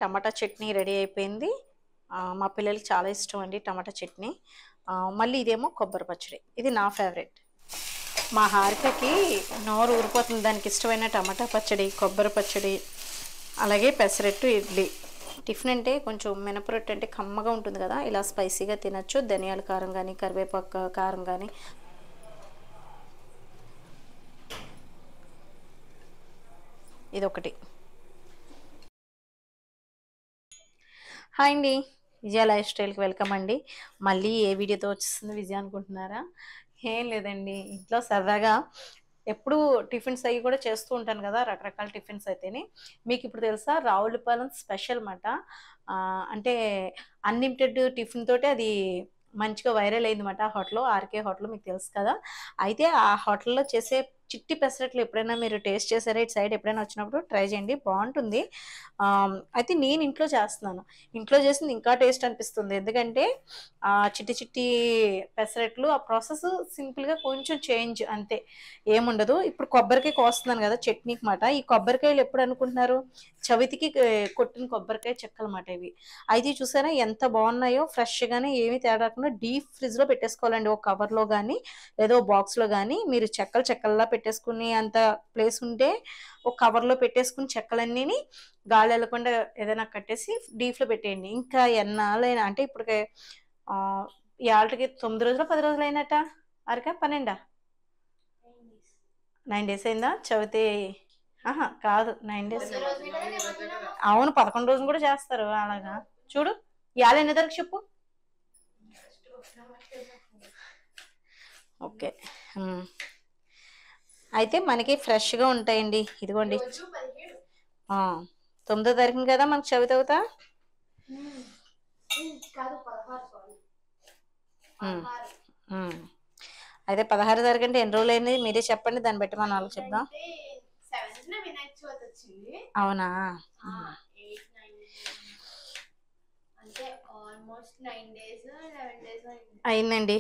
టమాటా chutney ready అయిపోయింది. మా పిల్లలకి చాలా ఇష్టం అండి టమాటా చట్నీ. మళ్ళీ ఇదేమో కొబ్బరి పచ్చడి. ఇది నా ఫేవరెట్. మా హారికకి నోరు ఊరిపోతుంది. దానికి ఇష్టమైన టమాటా పచ్చడి, కొబ్బరి పచ్చడి, అలాగే పెసరట్టు, ఇడ్లీ. టిఫిన్ అంటే కొంచెం మినపరొట్టు అంటే కమ్మగా ఉంటుంది కదా, ఇలా స్పైసీగా తినచ్చు. ధనియాల కారం కానీ, కరివేపాకు కారం కానీ. ఇదొకటి. హాయ్ అండి, విజయ లైఫ్ స్టైల్కి వెల్కమ్ అండి. మళ్ళీ ఏ వీడియోతో వచ్చేస్తుంది విజయ అనుకుంటున్నారా? ఏం లేదండి, ఇంట్లో సరదాగా ఎప్పుడు టిఫిన్స్ అవి కూడా చేస్తూ ఉంటాను కదా, రకరకాల టిఫిన్స్ అయితేనే. మీకు ఇప్పుడు తెలుసా, రావులపాలెం స్పెషల్ మాట. అంటే అన్లిమిటెడ్ టిఫిన్ తోటి అది మంచిగా వైరల్ అయిందన్నమాట. ఆ హోటల్ ఆర్కే హోటల్ మీకు తెలుసు కదా. అయితే ఆ హోటల్లో చేసే చిట్టి పెసరట్లు ఎప్పుడైనా మీరు టేస్ట్ చేసారా? ఇటు సైడ్ ఎప్పుడైనా వచ్చినప్పుడు ట్రై చేయండి, బాగుంటుంది. అయితే నేను ఇంట్లో చేస్తున్నాను. ఇంట్లో చేసింది ఇంకా టేస్ట్ అనిపిస్తుంది. ఎందుకంటే చిట్టి చిట్టి పెసరట్లు, ఆ ప్రాసెస్ సింపుల్గా కొంచెం చేంజ్ అంతే, ఏముండదు. ఇప్పుడు కొబ్బరికాయ కోస్తున్నాను కదా చట్నీకి మాట. ఈ కొబ్బరికాయలు ఎప్పుడు అనుకుంటున్నారు? చవితికి కొట్టిన కొబ్బరికాయ చెక్కలు మాట ఇవి. అయితే చూసారా ఎంత బాగున్నాయో, ఫ్రెష్గానే ఏమీ తేడాకుండా డీప్ ఫ్రిడ్జ్లో పెట్టేసుకోవాలండి. ఒక కవర్లో కానీ లేదా బాక్స్లో కానీ. మీరు చెక్కలు చెక్కల్లా పెట్టేసుకుని అంత ప్లేస్ ఉంటే ఒక కవర్లో పెట్టేసుకుని చెక్కలన్నీ గాలి వెళ్ళకుండా ఏదైనా కట్టేసి డీప్లో పెట్టేయండి. ఇంకా ఎన్నాళ్ళైనా అంటే ఇప్పుడు ఏళ్ళకి 9 రోజులు 10 రోజులు అయినట్ట అరక 12 9 డేస్ అయిందా చవితి? ఆహా కాదు, 9 డేస్. అవును, 11 రోజులు కూడా చేస్తారు అలాగా. చూడు, ఇవాళ ఎన్ని ధరకు చెప్పు. ఓకే. అయితే మనకి ఫ్రెష్గా ఉంటాయండి. ఇదిగోండి, 9వ తారీఖున కదా మనకు చవితి అవుతా. అయితే 16వ తారీఖు అంటే ఎన్ని రోజులు అయింది మీరే చెప్పండి, దాన్ని బట్టి మనం వాళ్ళకి చెప్దాం. అవునా? అయిందండి.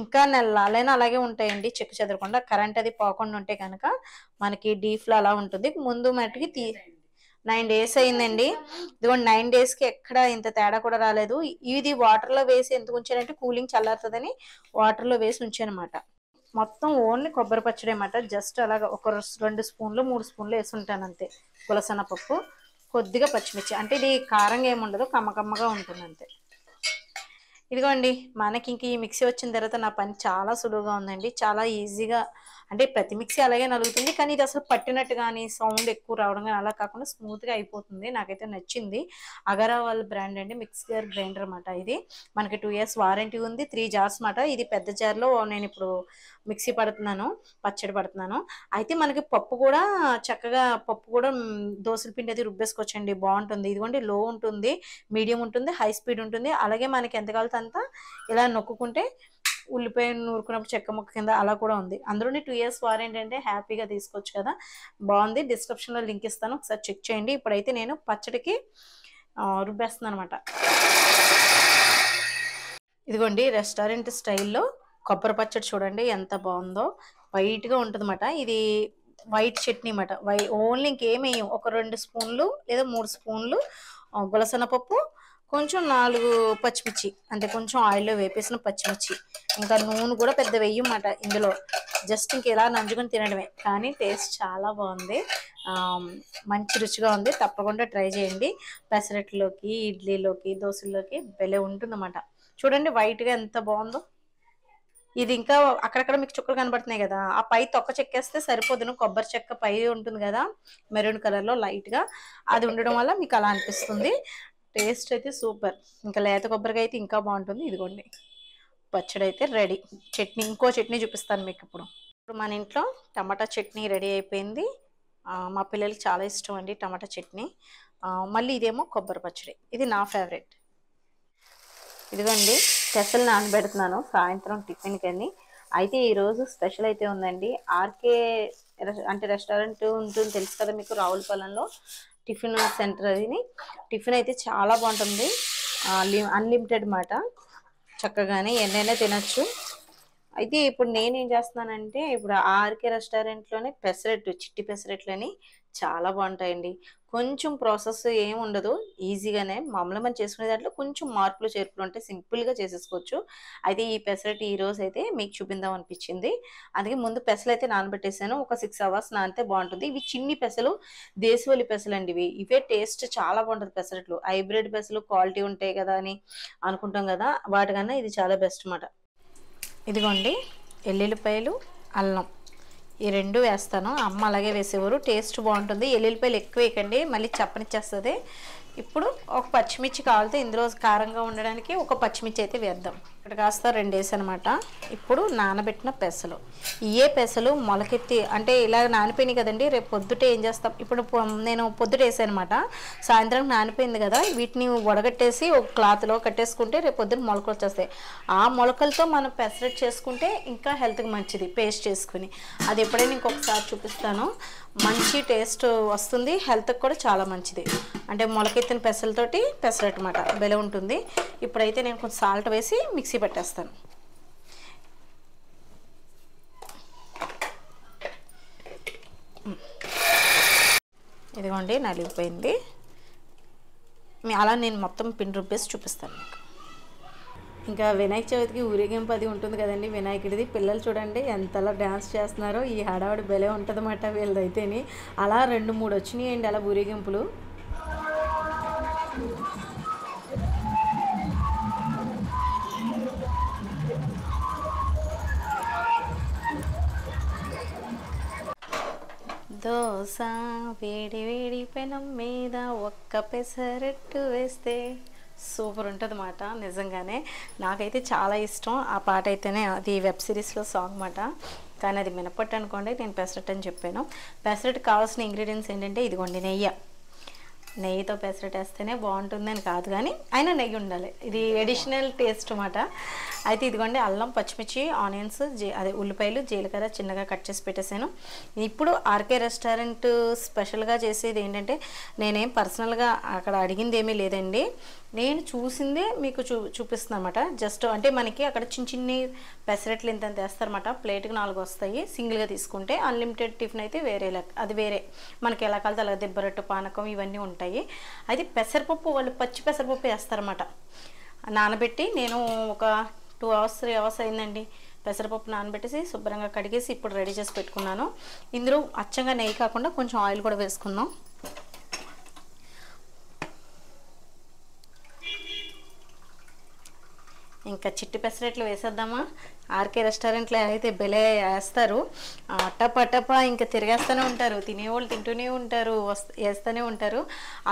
ఇంకా నెలలైనా అలాగే ఉంటాయండి, చెక్కు చెదరకుండా. కరెంట్ అది పోకుండా ఉంటే కనుక మనకి డీప్లో అలా ఉంటుంది. ముందు మటుకి 9 డేస్ అయిందండి. ఇదిగోండి, 9 డేస్కి ఎక్కడ ఇంత తేడా కూడా రాలేదు. ఇది వాటర్లో వేసి ఎందుకు ఉంచానంటే కూలింగ్ చల్లారుతుందని వాటర్లో వేసి ఉంచానమాట. మొత్తం ఓన్లీ కొబ్బరి పచ్చడి అన్నమాట. జస్ట్ అలాగా ఒక 2 స్పూన్లు 3 స్పూన్లు వేసి ఉంటాను అంతే. పులసనపప్పు, కొద్దిగా పచ్చిమిర్చి. అంటే ఇది కారంగా ఏముండదు, కమ్మకమ్మగా ఉంటుంది అంతే. ఇదిగోండి, మనకి ఇంక ఈ మిక్సీ వచ్చిన తర్వాత నా పని చాలా సులువుగా ఉందండి. చాలా ఈజీగా, అంటే ప్రతి మిక్సీ అలాగే నలుగుతుంది, కానీ ఇది అసలు పట్టినట్టు కానీ సౌండ్ ఎక్కువ రావడం కానీ అలా కాకుండా స్మూత్గా అయిపోతుంది. నాకైతే నచ్చింది. అగరా వాళ్ళ బ్రాండ్ అండి, మిక్సర్ గ్రైండర్ అన్నమాట. ఇది మనకి 2 years వారంటీ ఉంది. 3 jars మాట. ఇది పెద్ద జార్లో నేను ఇప్పుడు మిక్సీ పడుతున్నాను, పచ్చడి పడుతున్నాను. అయితే మనకి పప్పు కూడా చక్కగా, పప్పు కూడా దోసల పిండి అది రుబ్బేసుకోవచ్చండి, బాగుంటుంది. ఇదిగోండి, లో ఉంటుంది, మీడియం ఉంటుంది, హై స్పీడ్ ఉంటుంది. అలాగే మనకి ఎంత కావాలో అంత ఇలా నొక్కుంటే ఉల్లిపాయ నూరుకున్నప్పుడు చెక్క ముక్క కింద అలా కూడా ఉంది. అందులోని 2 years వారంటీ అంటే హ్యాపీగా తీసుకోవచ్చు కదా. బాగుంది. డిస్క్రిప్షన్లో లింక్ ఇస్తాను, ఒకసారి చెక్ చేయండి. ఇప్పుడైతే నేను పచ్చడికి రుబ్బేస్తున్నాను అనమాట. ఇదిగోండి, రెస్టారెంట్ స్టైల్లో కొబ్బరి పచ్చడి చూడండి ఎంత బాగుందో. వైట్గా ఉంటుంది అన్నమాట. ఇది వైట్ చట్నీ అన్నమాట. ఓన్లీ ఇంకేం వేయం. ఒక 2 స్పూన్లు లేదా 3 స్పూన్లు గులసెనపప్పు, కొంచెం 4 పచ్చిమిర్చి, అంటే కొంచెం ఆయిల్లో వేపేసిన పచ్చిమిర్చి. ఇంకా నూనె కూడా పెద్ద వెయ్యమాట ఇందులో. జస్ట్ ఇంక ఇలా నంచుకొని తినడమే. కానీ టేస్ట్ చాలా బాగుంది, మంచి రుచిగా ఉంది. తప్పకుండా ట్రై చేయండి. పెసరట్లోకి, ఇడ్లీలోకి, దోశల్లోకి భలే ఉంటుందన్నమాట. చూడండి వైట్గా ఎంత బాగుందో. ఇది ఇంకా అక్కడక్కడ మీకు చుక్కలు కనబడుతున్నాయి కదా, ఆ పై తొక్క చెక్కేస్తే సరిపోదును. కొబ్బరి చెక్క పై ఉంటుంది కదా మెరూన్ కలర్లో లైట్గా, అది ఉండడం వల్ల మీకు అలా అనిపిస్తుంది. టేస్ట్ అయితే సూపర్. ఇంకా లేత కొబ్బరికాయ అయితే ఇంకా బాగుంటుంది. ఇదిగోండి, పచ్చడి అయితే రెడీ. చట్నీ, ఇంకో చట్నీ చూపిస్తాను మీకు ఇప్పుడు. మన ఇంట్లో టమాటా చట్నీ రెడీ అయిపోయింది. మా పిల్లలకి చాలా ఇష్టం అండి టమాటా చట్నీ. మళ్ళీ ఇదేమో కొబ్బరి పచ్చడి. ఇది నా ఫేవరెట్. ఇదిగోండి, పెసలు నానబెడుతున్నాను సాయంత్రం టిఫిన్కి అని. అయితే ఈరోజు స్పెషల్ అయితే ఉందండి. ఆర్కే అంటే రెస్టారెంట్ ఉంటుంది తెలుసు కదా మీకు, రావులపాలెంలో టిఫిన్ సెంటర్. అది టిఫిన్ అయితే చాలా బాగుంటుంది, అన్లిమిటెడ్ మాట. చక్కగానే ఎన్నైనా తినచ్చు. అయితే ఇప్పుడు నేనేం చేస్తున్నానంటే, ఇప్పుడు ఆర్కే రెస్టారెంట్లోనే పెసరట్టు, చిట్టి పెసరట్లని చాలా బాగుంటాయండి. కొంచెం ప్రాసెస్ ఏమి ఉండదు. ఈజీగానే మామూలుగా మనం చేసుకునే దాంట్లో కొంచెం మార్పులు, చేర్పులు ఉంటాయి. సింపుల్‌గా చేసేసుకోవచ్చు. అయితే ఈ పెసరట్టు ఈరోజైతే మీకు చూపిందాం అనిపించింది. అందుకే ముందు పెసలైతే నానబెట్టేసాను. ఒక 6 అవర్స్ నానితే బావుంటుంది. ఇవి చిన్ని పెసలు, దేశవాళీ పెసలండి ఇవి. ఇవే టేస్ట్ చాలా బావుంటది పెసరట్లు. హైబ్రిడ్ పెసలు క్వాలిటీ ఉంటాయి కదా అని అనుకుంటాం కదా! వాటికన్నా ఇది చాలా బెస్ట్ మాట. ఇదిగోండి ఎల్లుల్లిపాయలు, అల్లం ఈ 2 వేస్తాను. అమ్మ అలాగే వేసేవారు. టేస్ట్ బావుంటుంది. ఎల్లుల్లిపాయలు ఎక్కువ వేయకండి మళ్ళీ చప్పనిచ్చేస్తది. ఇప్పుడు ఒక పచ్చిమిర్చి కావాలితే ఇందులో కారంగా ఉండడానికి ఒక పచ్చిమిర్చి అయితే వేద్దాం. ఇక్కడ కాస్త 2 వేసానమాట. ఇప్పుడు నానబెట్టిన పెసలు. ఇయే పెసలు మొలకెత్తి అంటే ఇలా నానిపోయినాయి కదండీ! రేపు పొద్దుటే ఏం చేస్తాం ఇప్పుడు నేను పొద్దుట వేసానమాట. సాయంత్రం నానిపోయింది కదా! వీటిని వడగట్టేసి ఒక క్లాత్‌లో కట్టేసుకుంటే రేపు పొద్దున మొలకలు వచ్చేస్తాయి. ఆ మొలకలతో మనం పెసరట్టు చేసుకుంటే ఇంకా హెల్త్‌కి మంచిది పేస్ట్ చేసుకుని. అది ఎప్పుడైనా ఇంకొకసారి చూపిస్తాను. మంచి టేస్ట్ వస్తుంది. హెల్త్‌కి కూడా చాలా మంచిది. అంటే మొలకెత్తిన పెసలతోటి పెసరట్టు మాట భలే ఉంటుంది. ఇప్పుడైతే నేను కొంచెం సాల్ట్ వేసి మిక్సీ పెట్టేస్తాను. ఇదిగోండి నలిగిపోయింది. అలా నేను మొత్తం పిండి రుబ్బేసి చూపిస్తాను మీకు. ఇంకా వినాయక చవితికి ఊరేగింపు అది ఉంటుంది కదండి వినాయకుడిది. పిల్లలు చూడండి ఎంతలా డ్యాన్స్ చేస్తున్నారో. ఈ హడావుడి భలే ఉంటుందన్నమాట వీళ్ళదైతేని. అలా 2, 3 వచ్చినాయండి అలా ఊరేగింపులు. దోస వేడి వేడి పెనం మీద ఒక్క పెసరట్టు వేస్తే సూపర్ ఉంటుంది మాట. నిజంగానే నాకైతే చాలా ఇష్టం ఆ పాట అయితేనే. అది వెబ్ సిరీస్లో సాంగ్ మాట. కానీ అది మినపట్టు అనుకోండి, నేను పెసరట్టు అని చెప్పాను. పెసరట్టు కావాల్సిన ఇంగ్రీడియంట్స్ ఏంటంటే ఇదిగోండి నెయ్యితో పెసరట్టు వేస్తేనే బాగుంటుందని కాదు కానీ అయినా నెయ్యి ఉండాలి. ఇది ఎడిషనల్ టేస్ట్ అన్నమాట. అయితే ఇదిగోండి అల్లం, పచ్చిమిర్చి, ఆనియన్స్, అదే ఉల్లిపాయలు, జీలకర్ర చిన్నగా కట్ చేసి పెట్టేశాను. ఇప్పుడు ఆర్కే రెస్టారెంట్ స్పెషల్గా చేసేది ఏంటంటే నేనేం పర్సనల్గా అక్కడ అడిగింది ఏమీ లేదండి. నేను చూసిందే మీకు చూపిస్తున్నాను అనమాట. జస్ట్ అంటే మనకి అక్కడ చిన్ని పెసరట్లు ఇంత వేస్తారన్నమాట. ప్లేట్కి 4 వస్తాయి. సింగిల్గా తీసుకుంటే అన్లిమిటెడ్ టిఫిన్ అయితే వేరే అది వేరే మనకి ఎలా కలితే అలా దిబ్బరట్టు, పానకం ఇవన్నీ ఉంటాయి. అయితే పెసరపప్పు వాళ్ళు పచ్చి పెసరపప్పు వేస్తారన్నమాట. నానబెట్టి నేను ఒక 2 అవర్స్ 3 అవర్స్ అయిందండి. పెసరపప్పు నానబెట్టేసి శుభ్రంగా కడిగేసి ఇప్పుడు రెడీ చేసి పెట్టుకున్నాను. ఇందులో అచ్చంగా నెయ్యి కాకుండా కొంచెం ఆయిల్ కూడా వేసుకుందాం. ఇంకా చిట్టి పెసరట్లు వేసేద్దామా? ఆర్కే రెస్టారెంట్లో అయితే భలే వేస్తారు. టపా ఇంకా తిరిగేస్తూనే ఉంటారు. తినేవాళ్ళు తింటూనే ఉంటారు, వేస్తూనే ఉంటారు.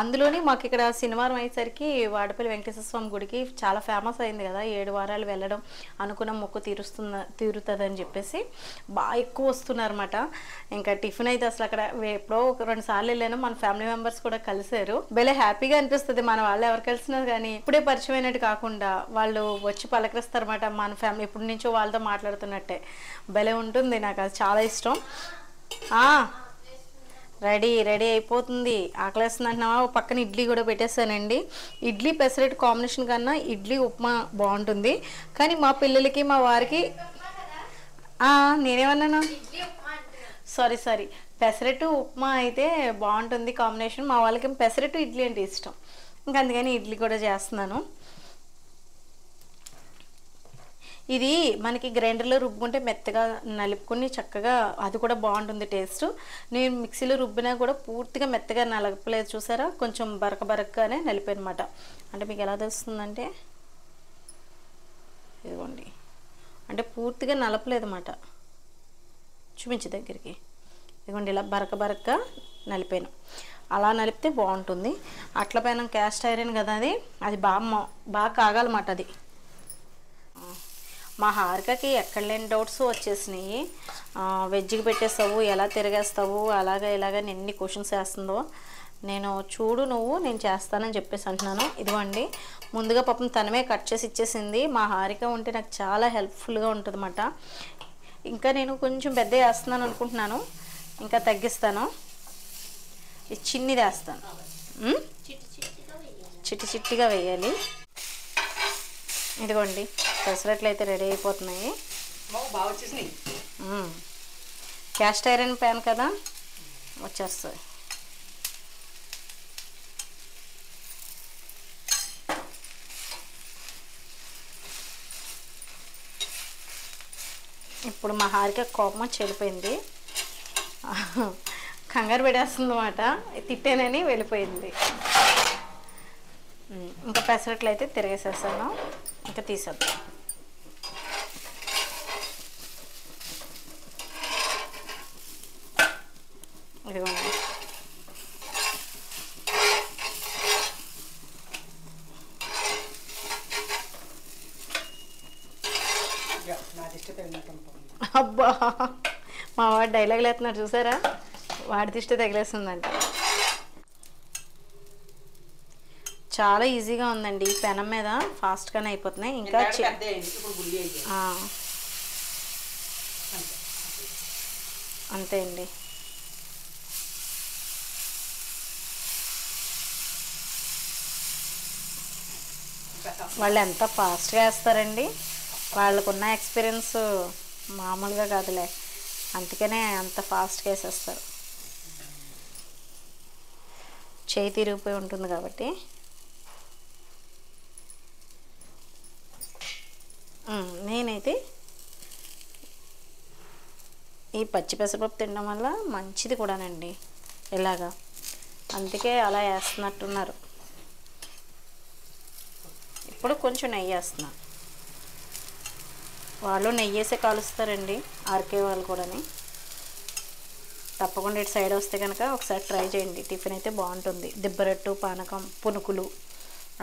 అందులోని మాకు ఇక్కడ శనివారం అయ్యేసరికి వాడపల్లి వెంకటేశ్వర స్వామి గుడికి చాలా ఫేమస్ అయింది కదా. 7 వారాలు వెళ్ళడం అనుకున్న మొక్కు తీరుతుందని చెప్పేసి బాగా ఎక్కువ వస్తున్నారన్నమాట. ఇంకా టిఫిన్ అయితే అసలు అక్కడ ఎప్పుడో 2 సార్లు వెళ్ళాను. మన ఫ్యామిలీ మెంబర్స్ కూడా కలిసారు. భలే హ్యాపీగా అనిపిస్తుంది. మన వాళ్ళు ఎవరు కలిసినా కానీ ఇప్పుడే పరిచయం అయినట్టు కాకుండా వాళ్ళు వచ్చి పలకరిస్తారన్నమాట. మన ఫ్యామిలీ ఎప్పటి నుంచో వాళ్ళతో మాట్లాడుతున్నట్టే భలే ఉంటుంది. నాకు అది చాలా ఇష్టం. రెడీ అయిపోతుంది. ఆకలేస్తుంది అంటున్నావా? పక్కన ఇడ్లీ కూడా పెట్టేస్తానండి. ఇడ్లీ పెసరట్టు కాంబినేషన్ కన్నా ఇడ్లీ ఉప్మా బాగుంటుంది. కానీ మా పిల్లలకి మా వారికి నేనేమన్నాను సారీ పెసరట్టు ఉప్మా అయితే బాగుంటుంది కాంబినేషన్. మా వాళ్ళకి పెసరట్టు ఇడ్లీ అంటే ఇష్టం. ఇంకా అందుకని ఇడ్లీ కూడా చేస్తున్నాను. ఇది మనకి గ్రైండర్లో రుబ్బుకుంటే మెత్తగా నలుపుకొని చక్కగా అది కూడా బాగుంటుంది టేస్ట్. నేను మిక్సీలో రుబ్బినా కూడా పూర్తిగా మెత్తగా నలపలేదు చూసారా. కొంచెం బరకగానే నలిపానమాట. అంటే మీకు ఎలా తెలుస్తుందంటే ఇదిగోండి అంటే పూర్తిగా నలపలేదు అన్నమాట. చూపించే దగ్గరికి ఇదిగోండి ఇలా బరక నలిపాను. అలా నలిపితే బాగుంటుంది. అట్ల పైన క్యాస్ట్ ఐరన్ కదా అది బాగా కాగాలన్నమాట. అది మా హారికకి ఎక్కడ లేని డౌట్స్ వచ్చేసినాయి. వెజ్కి పెట్టేస్తావు, ఎలా తిరిగేస్తావు, ఇలాగని ఎన్ని క్వశ్చన్స్ వేస్తుందో. నేను నేను చేస్తానని చెప్పేసి అంటున్నాను. ఇదిగోండి ముందుగా పాపం తనమే కట్ చేసి ఇచ్చేసింది. మా హారిక ఉంటే నాకు చాలా హెల్ప్ఫుల్గా ఉంటుంది అన్నమాట. ఇంకా నేను కొంచెం పెద్ద వేస్తున్నాను అనుకుంటున్నాను. ఇంకా తగ్గిస్తాను. ఇది చిన్నది వేస్తాను. చిట్టిగా వేయాలి. ఇదిగోండి పెసరట్లు అయితే రెడీ అయిపోతున్నాయి. క్యాస్ట్ ఐరన్ ప్యాన్ కదా వచ్చేస్తుంది. ఇప్పుడు మా హారిక కోపం చెల్లిపోయింది, కంగారు పెట్టేస్తుంది అన్నమాట. తిట్టానని వెళ్ళిపోయింది. ఇంకా పెసరట్లు అయితే తిరిగేసేసాను, ఇంకా తీసేద్దాం. ఇదిగోండి. అబ్బా, మా వాడు డైలాగులు వేస్తున్నాడు చూసారా, వాడి దిష్టి తగిలేస్తుందంట. చాలా ఈజీగా ఉందండి, పెనం మీద ఫాస్ట్గానే అయిపోతున్నాయి. ఇంకా అంతే అండి. వాళ్ళు ఎంత ఫాస్ట్గా వేస్తారండి, వాళ్ళకున్న ఎక్స్పీరియన్స్ మామూలుగా కాదులే, అందుకనే అంత ఫాస్ట్గా వేసేస్తారు. చేయి తిరిగిపోయి ఉంటుంది కాబట్టి. నేనైతే ఈ పచ్చి పెసరపప్పు తినడం వల్ల మంచిది కూడానండి ఇలాగా, అందుకే అలా వేస్తున్నట్టున్నారు. ఇప్పుడు కొంచెం నెయ్యి వేస్తున్నాను. వాళ్ళు నెయ్యి వేసే కాలుస్తారండి ఆర్కే వాళ్ళు కూడాని. తప్పకుండా ఇటు సైడ్ వస్తే కనుక ఒకసారి ట్రై చేయండి, టిఫిన్ అయితే బాగుంటుంది. దిబ్బరట్టు, పానకం, పునుకులు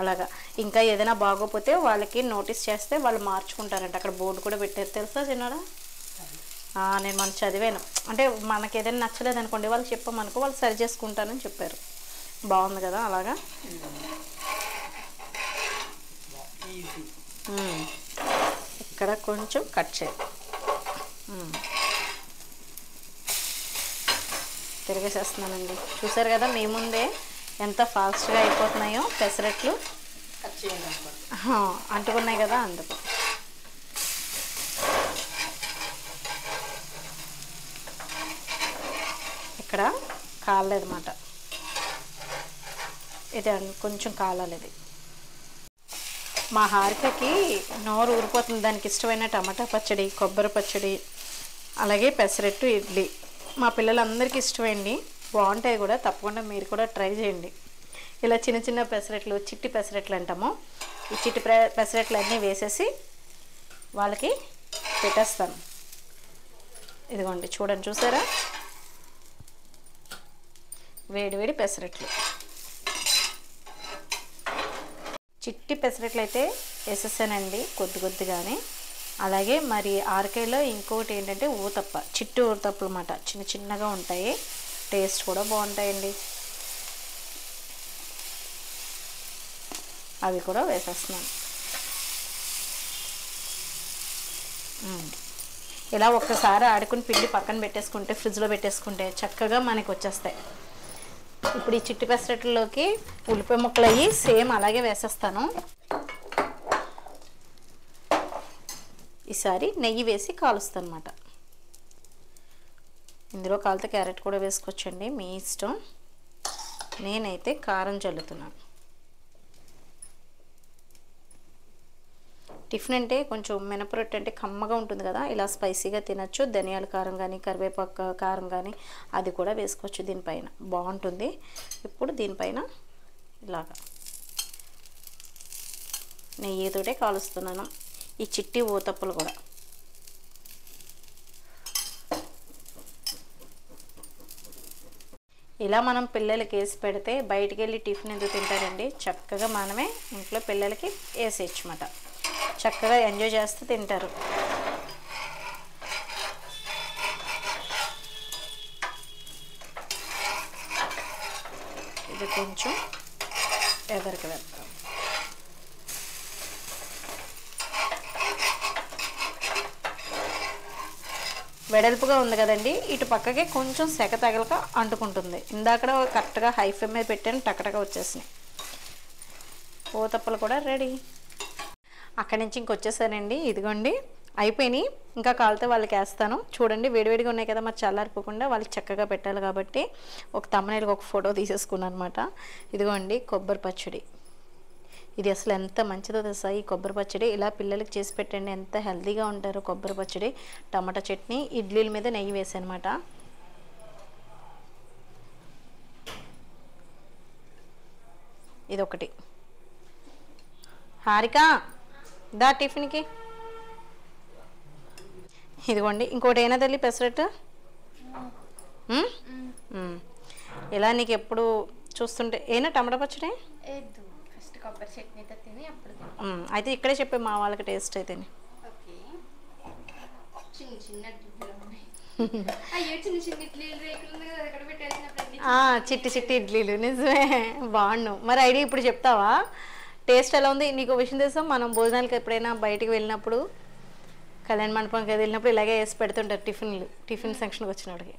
అలాగా. ఇంకా ఏదైనా బాగోపోతే వాళ్ళకి నోటీస్ చేస్తే వాళ్ళు మార్చుకుంటారంట, అక్కడ బోర్డు కూడా పెట్టారు తెలుసా చిన్నడా. నేను మనం చదివాను, అంటే మనకి ఏదైనా నచ్చలేదు అనుకోండి వాళ్ళు చెప్పమనుకో, వాళ్ళు సరి చేసుకుంటారని చెప్పారు. బాగుంది కదా అలాగా. ఇక్కడ కొంచెం కట్ చేయి, తిరిగేసేస్తున్నానండి. చూసారు కదా మీ ముందే ఎంత ఫాస్ట్గా అయిపోతున్నాయో పెసరట్లు. అంటుకున్నాయి కదా అందుకు. ఇక్కడ కాలేదన్నమాట, ఇది కొంచెం కాలాలి. ఇది మా హారికకి నోరు ఊరిపోతుంది, దానికి ఇష్టమైన టమాటా పచ్చడి, కొబ్బరి పచ్చడి, అలాగే పెసరట్టు, ఇడ్లీ మా పిల్లలందరికీ ఇష్టమండి, బాగుంటాయి కూడా. తప్పకుండా మీరు కూడా ట్రై చేయండి. ఇలా చిన్న చిన్న పెసరట్లు, చిట్టి పెసరట్లు అంటాము. ఈ చిట్టి పెసరట్లు అన్నీ వేసేసి వాళ్ళకి పెట్టేస్తాను. ఇదిగోండి చూడండి, చూసారా వేడి వేడి పెసరట్లు. చిట్టి పెసరట్లు అయితే వేసేసానండి కొద్ది కొద్దిగానే. అలాగే మరి ఆర్కేలో ఇంకొకటి ఏంటంటే ఊతప్ప, చిట్టి ఊతప్పలు అన్నమాట, చిన్న చిన్నగా ఉంటాయి, టేస్ట్ కూడా బాగుంటాయండి. అవి కూడా వేసేస్తున్నాను. ఇలా ఒక్కసారి ఆడుకుని పిండి పక్కన పెట్టేసుకుంటే, ఫ్రిడ్జ్లో పెట్టేసుకుంటే చక్కగా మనకి వచ్చేస్తాయి. ఇప్పుడు ఈ చిట్టి పెసరట్లలోకి ఉల్లిపాయ ముక్కలు అయ్యి సేమ్ అలాగే వేసేస్తాను. ఈసారి నెయ్యి వేసి కాలుస్తాను అన్నమాట. ఇందులో కాలితే క్యారెట్ కూడా వేసుకోవచ్చండి, మీ ఇష్టం. నేనైతే కారం చల్లుతున్నాను. టిఫిన్ అంటే కొంచెం మినపరొట్టె అంటే కమ్మగా ఉంటుంది కదా, ఇలా స్పైసీగా తినచ్చు. ధనియాల కారం కానీ, కరివేపాకు కారం కానీ అది కూడా వేసుకోవచ్చు దీనిపైన, బాగుంటుంది. ఇప్పుడు దీనిపైన ఇలాగా నెయ్యితోటే కాలుస్తున్నాను ఈ చిట్టి ఊతప్పలు కూడా. ఇలా మనం పిల్లలకి వేసి పెడితే బయటికి వెళ్ళి టిఫిన్ ఎందుకు తింటారండి, చక్కగా మనమే ఇంట్లో పిల్లలకి వేసేయచ్చు అన్నమాట. చక్కగా ఎంజాయ్ చేస్తూ తింటారు. ఇది కొంచెం ఎదరికి వెళ్తాం. వెడల్పుగా ఉంది కదండి, ఇటు పక్కకి కొంచెం సెక తగలక అంటుకుంటుంది. ఇందాక కరెక్ట్గా హై ఫ్లేమ్ మీద పెట్టాను, టకటగా వచ్చేసినాయి. ఊతప్పలు కూడా రెడీ. అక్కడి నుంచి ఇంకొచ్చేసానండి, ఇదిగోండి అయిపోయినాయి. ఇంకా కాలితే వాళ్ళకి వేస్తాను. చూడండి వేడివేడిగా ఉన్నాయి కదా, మరి చల్లారిపోకుండా వాళ్ళకి చక్కగా పెట్టాలి కాబట్టి ఒక తమ్మునేళ్ళకి ఒక ఫోటో తీసేసుకున్నాను అనమాట. ఇదిగోండి కొబ్బరి పచ్చడి, ఇది అసలు ఎంత మంచిదో తెలుసా ఈ కొబ్బరి పచ్చడి. ఇలా పిల్లలకి చేసి పెట్టండి, ఎంత హెల్తీగా ఉంటారో. కొబ్బరి పచ్చడి, టమాటా చట్నీ, ఇడ్లీల మీద నెయ్యి వేసానమాట. ఇదొకటి. హారిక దా టిఫిన్కి. ఇదిగోండి ఇంకోటి అయినా తల్లి పెసరట్టు. ఇలా నీకు ఎప్పుడు చూస్తుంటే ఏనా టమాటా పచ్చడి ఫస్ట్ కొబ్బరి చట్నీతో తిని అప్పుడు అయితే ఇక్కడే చెప్పే మా వాళ్ళకి టేస్ట్ అయితే. చిన్న చిన్న అయ్యో చిన్న చిన్న ఇడ్లీలు రేకులు ఎక్కడ పెట్టేసినప్పుడు చిట్టి చిట్టి ఇడ్లీలు నిజమే బాగుండు. మరి ఐడియా ఇప్పుడు చెప్తావా టేస్ట్ ఎలా ఉంది? నీకు విషయం తెలుసా, మనం భోజనాలకు ఎప్పుడైనా బయటికి వెళ్ళినప్పుడు, కళ్యాణ మండపంకి వెళ్ళినప్పుడు ఇలాగే వేసి పెడుతుంటారు టిఫిన్ సెక్షన్కి వచ్చినప్పటికి.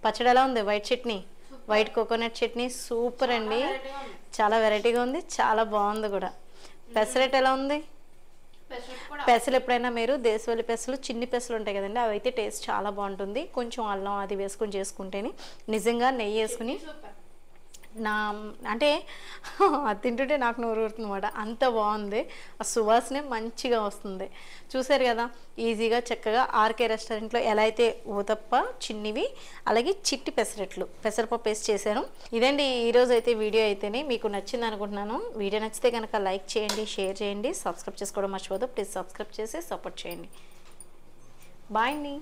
పచ్చడి ఎలా ఉంది? White chutney, white coconut chutney super అండి, చాలా వెరైటీగా ఉంది, చాలా బాగుంది కూడా. పెసరట్ ఎలా ఉంది? పెసలు ఎప్పుడైనా మీరు దేశవాళీ పెసలు, చిన్ని పెసలు ఉంటాయి కదండి, అవి అయితే టేస్ట్ చాలా బాగుంటుంది. కొంచెం అల్లం అది వేసుకొని చేసుకుంటేనే, నిజంగా నెయ్యి వేసుకుని అంటే అది తింటుంటే నాకు నోరు ఊరుతుందన్నమాట, అంత బాగుంది. ఆ సువాసనే మంచిగా వస్తుంది. చూసారు కదా ఈజీగా చక్కగా ఆర్కే రెస్టారెంట్లో ఎలా అయితే ఊతప్ప చిన్నివి, అలాగే చిట్టి పెసరట్లు, పెసరపప్పు వేసి చేశాను. ఇదండి ఈరోజు అయితే వీడియో అయితేనే మీకు నచ్చింది అనుకుంటున్నాను. వీడియో నచ్చితే కనుక లైక్ చేయండి, షేర్ చేయండి, సబ్స్క్రైబ్ చేసుకోవడం మర్చిపోదు. ప్లీజ్ సబ్స్క్రైబ్ చేసి సపోర్ట్ చేయండి. బాయ్ అండి.